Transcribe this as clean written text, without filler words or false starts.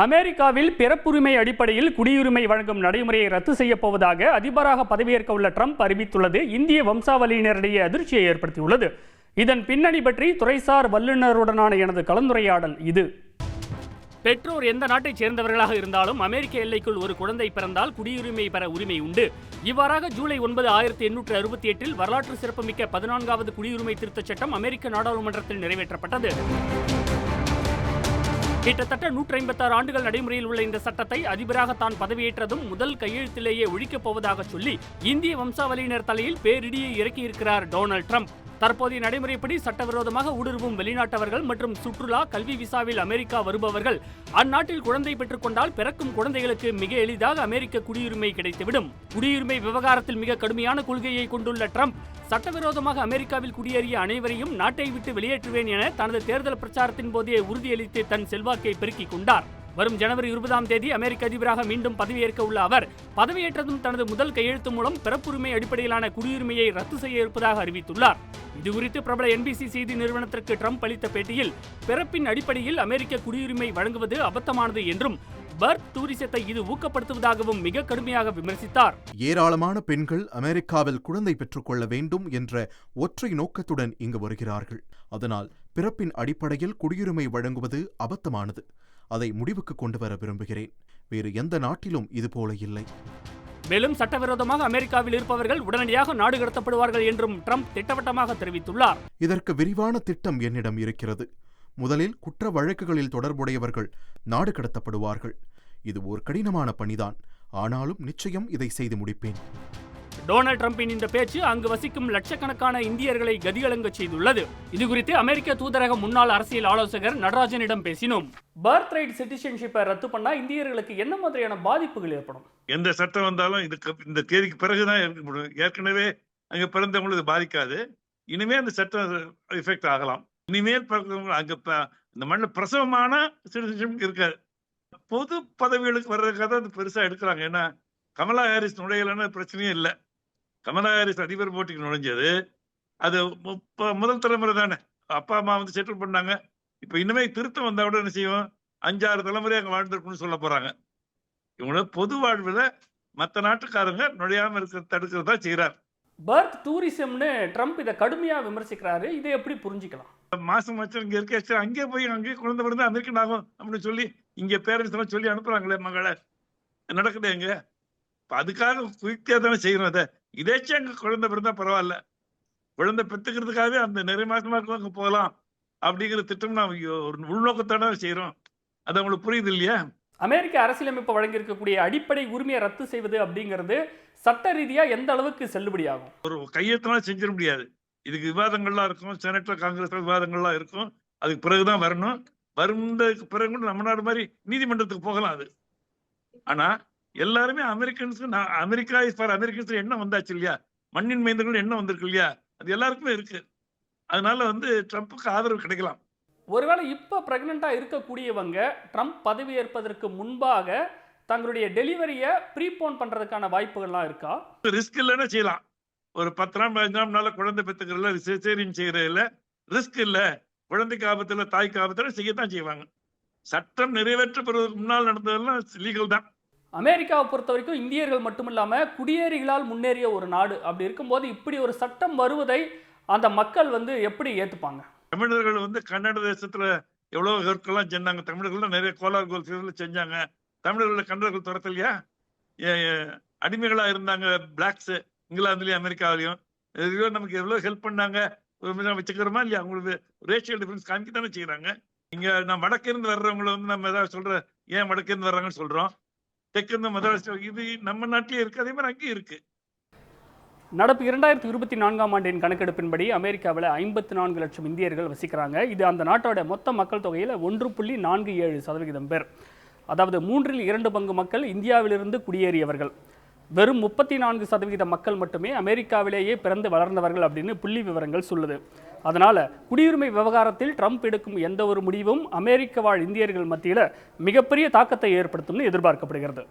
அமெரிக்காவில் பிறப்புரிமை அடிப்படையில் குடியுரிமை வழங்கும் நடைமுறையை ரத்து செய்யப் போவதாக அதிபராக பதவியேற்க உள்ள ட்ரம்ப் அறிவித்துள்ளது இந்திய வம்சாவளியினரிடையே அதிர்ச்சியை ஏற்படுத்தியுள்ளது. இதன் பின்னணி பற்றி துறைசார் வல்லுநருடனான எனது கலந்துரையாடல் இது. பெற்றோர் எந்த நாட்டைச் சேர்ந்தவர்களாக இருந்தாலும் அமெரிக்க எல்லைக்குள் ஒரு குழந்தை பிறந்தால் குடியுரிமை பெற உரிமை உண்டு. இவ்வாறாக ஜூலை 9, 1868 வரலாற்று சிறப்புமிக்க 14வது குடியுரிமை திருத்தச் சட்டம் அமெரிக்க நாடாளுமன்றத்தில் நிறைவேற்றப்பட்டது. கிட்டத்தட்ட 156 ஆண்டுகள் நடைமுறையில் உள்ள இந்த சட்டத்தை அதிபராக தான் பதவியேற்றதும் முதல் கையெழுத்திலேயே ஒழிக்கப் போவதாக சொல்லி இந்திய வம்சாவளியினர் தலையில் பேரிடியை இறக்கியிருக்கிறார் டொனால்ட் ட்ரம்ப். தற்போதைய நடைமுறைப்படி சட்டவிரோதமாக ஊடுருவும் வெளிநாட்டவர்கள் மற்றும் சுற்றுலா கல்வி விசாவில் அமெரிக்கா வருபவர்கள் அந்நாட்டில் குழந்தை பெற்றுக் கொண்டால் பிறக்கும் குழந்தைகளுக்கு மிக எளிதாக அமெரிக்க குடியுரிமை கிடைத்துவிடும். குடியுரிமை விவகாரத்தில் மிக கடுமையான கொள்கையை கொண்டுள்ள ட்ரம்ப் சட்டவிரோதமாக அமெரிக்காவில் குடியேறிய அனைவரையும் நாட்டை விட்டு வெளியேற்றுவேன் என தனது தேர்தல் பிரச்சாரத்தின் போதே உறுதியளித்து தன் செல்வாக்கை பெருக்கிக் கொண்டார். வரும் ஜனவரி 20ஆம் தேதி அமெரிக்க அதிபராக மீண்டும் பதவியேற்க உள்ள அவர் பதவியேற்றதும் தனது முதல் கையெழுத்து மூலம் பிறப்புரிமை அடிப்படையிலான குடியுரிமையை ரத்து செய்ய இருப்பதாக அறிவித்துள்ளார். இதுகுறித்து பிரபல NBC செய்தி நிறுவனத்திற்கு ட்ரம்ப் அளித்த பேட்டியில் பிறப்பின் அடிப்படையில் அமெரிக்க குடியுரிமை வழங்குவது அபத்தமானது என்றும் பர்த் டூரிசத்தை இது ஊக்கப்படுத்துவதாகவும் மிக கடுமையாக விமர்சித்தார். ஏராளமான பெண்கள் அமெரிக்காவில் குழந்தை பெற்றுக்கொள்ள வேண்டும் என்ற ஒற்றை நோக்கத்துடன் இங்கு வருகிறார்கள். அதனால் பிறப்பின் அடிப்படையில் குடியுரிமை வழங்குவது அபத்தமானது. அதை முடிவுக்கு கொண்டு வர விரும்புகிறேன். வேறு எந்த நாட்டிலும் இதுபோல இல்லை. மேலும் சட்டவிரோதமாக அமெரிக்காவில் இருப்பவர்கள் உடனடியாக நாடு கடத்தப்படுவார்கள் என்றும் ட்ரம்ப் திட்டவட்டமாக தெரிவித்துள்ளார். இதற்கு விரிவான திட்டம் என்னிடம் இருக்கிறது. முதலில் குற்ற வழக்குகளில் தொடர்புடையவர்கள் நாடு கடத்தப்படுவார்கள். இது ஒரு கடினமான பணிதான். ஆனாலும் நிச்சயம் இதை செய்து முடிப்பேன். டொனால்ட் ட்ரம்பின் இந்த பேச்சு அங்கு வசிக்கும் லட்சக்கணக்கான இந்தியர்களை கதிகலங்க செய்துள்ளது. இதுகுறித்து அமெரிக்க தூதரக முன்னாள் அரசியல் ஆலோசகர் நடராஜனிடம் பேசினோம். பர்த் ரைட் சிட்டிசன்ஷிப்பை ரத்து பண்ணா இந்தியர்களுக்கு என்ன மாதிரியான பாதிப்புகள் ஏற்படும்? எந்த சட்டம் வந்தாலும் இந்த தேதிக்கு பிறகுதான் ஏற்கனவே அங்க பிறந்தவங்களுக்கு பாதிக்காது. இனிமே அந்த சட்டம் எஃபெக்ட் ஆகலாம். இனிமேல் அங்க இந்த மண்ணில் பிரசவமான சிட்டிசன்ஷிப் இருக்காது. பொது பதவிகளுக்கு வர்றதுக்காக தான் அது பெருசா எடுக்கிறாங்க. ஏன்னா கமலா ஹாரிஸ் நுழையலன்னு பிரச்சனையே இல்லை. கமலா ஹாரிஸ் அதிபர் போட்டிக்கு நுழைஞ்சது அது முதல் தலைமுறை தானே. அப்பா அம்மா வந்து செட்டில் பண்ணாங்க. இப்ப இனிமே திருத்தம் வந்தா கூட என்ன செய்வோம், 5-6 தலைமுறை அங்க வாழ்ந்துருக்குன்னு சொல்ல போறாங்க. இவங்களோட பொது வாழ்வுல மற்ற நாட்டுக்காரங்க நுழையாம தடுக்கிறதா செய்யறாரு. பர்த் டூரிசம்னு ட்ரம்ப் இதை கடுமையா விமர்சிக்கிறாரு. இதை எப்படி புரிஞ்சுக்கலாம்? மாசம் வச்சு இங்க இருக்க அங்கே போய் அங்கேயே குழந்தை பிறந்தா அமெரிக்கன் ஆகும் அப்படின்னு சொல்லி இங்க பேரண்ட்ஸ் எல்லாம் சொல்லி அனுப்புறாங்களே மகளை. நடக்குது எங்க? அதுக்காக குயிக்கா தானே செய்யணும். அதை இதேச்சும் அங்க குழந்தை பிறந்தா பரவாயில்ல. குழந்தை பெற்றுக்கிறதுக்காகவே அந்த நிறைய மாசமா இருக்கும் அங்க போகலாம் அப்படிங்கிற திட்டம் நான் ஒரு உள்நோக்கத்தான செய்யறோம். அது அவங்களுக்கு புரியுது இல்லையா? அமெரிக்க அரசியலமைப்பு வழங்கியிருக்கக்கூடிய அடிப்படை உரிமையை ரத்து செய்வது அப்படிங்கிறது சட்ட ரீதியா எந்த அளவுக்கு செல்லுபடியாகும்? ஒரு கையெழுத்தெல்லாம் செஞ்சிட முடியாது. இதுக்கு விவாதங்கள்லாம் இருக்கும். செனட்ல காங்கிரஸ்ல விவாதங்கள்லாம் இருக்கும். அதுக்கு பிறகுதான் வரணும். வருந்ததுக்கு பிறகு கூட நம்ம நாடு மாதிரி நீதிமன்றத்துக்கு போகலாம். அது ஆனா எல்லாருமே அமெரிக்கா இஸ் ஃபார் அமெரிக்கன்ஸ் எண்ணம் வந்தாச்சு இல்லையா? மண்ணின் மைந்தர்கள் எண்ணம் வந்திருக்கு இல்லையா? அது எல்லாருக்குமே இருக்கு. அதனால ட்ரம்ப்புக்கு ஆதரவு கிடைக்கலாம். ஒருவேளை இப்ப பிரெக்னண்டா இருக்கக்கூடியவங்க ட்ரம்ப் பதவியேற்பதற்கு முன்பாக தங்களுடைய டெலிவரியை ப்ரீபோன் பண்றதுக்கான வாய்ப்புகள்லாம் இருக்கா? ரிஸ்க் இல்லைன்னா செய்யலாம். ஒரு 10 நாள் 15 நாள் குழந்தை பெற்றுக்கிறதுல சிசேரியன் செய்யறதுல ரிஸ்க் இல்ல. குழந்தைக்கு ஆபத்துல தாய்க்கு ஆபத்துல செய்யத்தான் செய்வாங்க. சட்டம் நிறைவேற்றப்படுவதற்கு முன்னால் நடந்ததெல்லாம் லீகல் தான். அமெரிக்காவை பொறுத்த வரைக்கும் இந்தியர்கள் மட்டுமில்லாம குடியேறிகளால் முன்னேறிய ஒரு நாடு. அப்படி இருக்கும்போது இப்படி ஒரு சட்டம் வருவதை அந்த மக்கள் எப்படி ஏத்துப்பாங்க? தமிழர்கள் கன்னட தேசத்துல எவ்வளவு ஹெர்க்கெல்லாம் செஞ்சாங்க. தமிழர்கள் நிறைய கோலார் கோல் செஞ்சாங்க. தமிழர்கள் கன்னடர்கள் துரத்தலையா? அடிமைகளா இருந்தாங்க பிளாக்ஸ் இங்கிலாந்துலயும் அமெரிக்காவிலையும். நமக்கு எவ்வளவு ஹெல்ப் பண்ணாங்க வச்சுக்கிறோமா இல்லையா? அவங்களுக்கு ரேஷியல் டிஃபரன்ஸ் காமிக்கத்தானே செய்யறாங்க. இங்க நான் வடக்கிருந்து வர்றவங்களை நம்ம ஏதாவது சொல்ற, ஏன் வடக்கிருந்து வர்றாங்கன்னு சொல்றோம். தெற்கிருந்து மதராசி இது நம்ம நாட்டிலே இருக்கு. அதே மாதிரி அங்கேயும் இருக்கு. நடப்பு 2024ஆம் ஆண்டின் கணக்கெடுப்பின்படி அமெரிக்காவில் 54 லட்சம் இந்தியர்கள் வசிக்கிறாங்க. இது அந்த நாட்டோட மொத்த மக்கள் தொகையில் 1.47% பேர். அதாவது 3/2 பங்கு மக்கள் இந்தியாவிலிருந்து குடியேறியவர்கள். வெறும் 34% மக்கள் மட்டுமே அமெரிக்காவிலேயே பிறந்து வளர்ந்தவர்கள் அப்படின்னு புள்ளி விவரங்கள் சொல்லுது. அதனால குடியுரிமை விவகாரத்தில் ட்ரம்ப் எடுக்கும் எந்த ஒரு முடிவும் அமெரிக்க வாழ் இந்தியர்கள் மத்தியில் மிகப்பெரிய தாக்கத்தை ஏற்படுத்தும்னு எதிர்பார்க்கப்படுகிறது.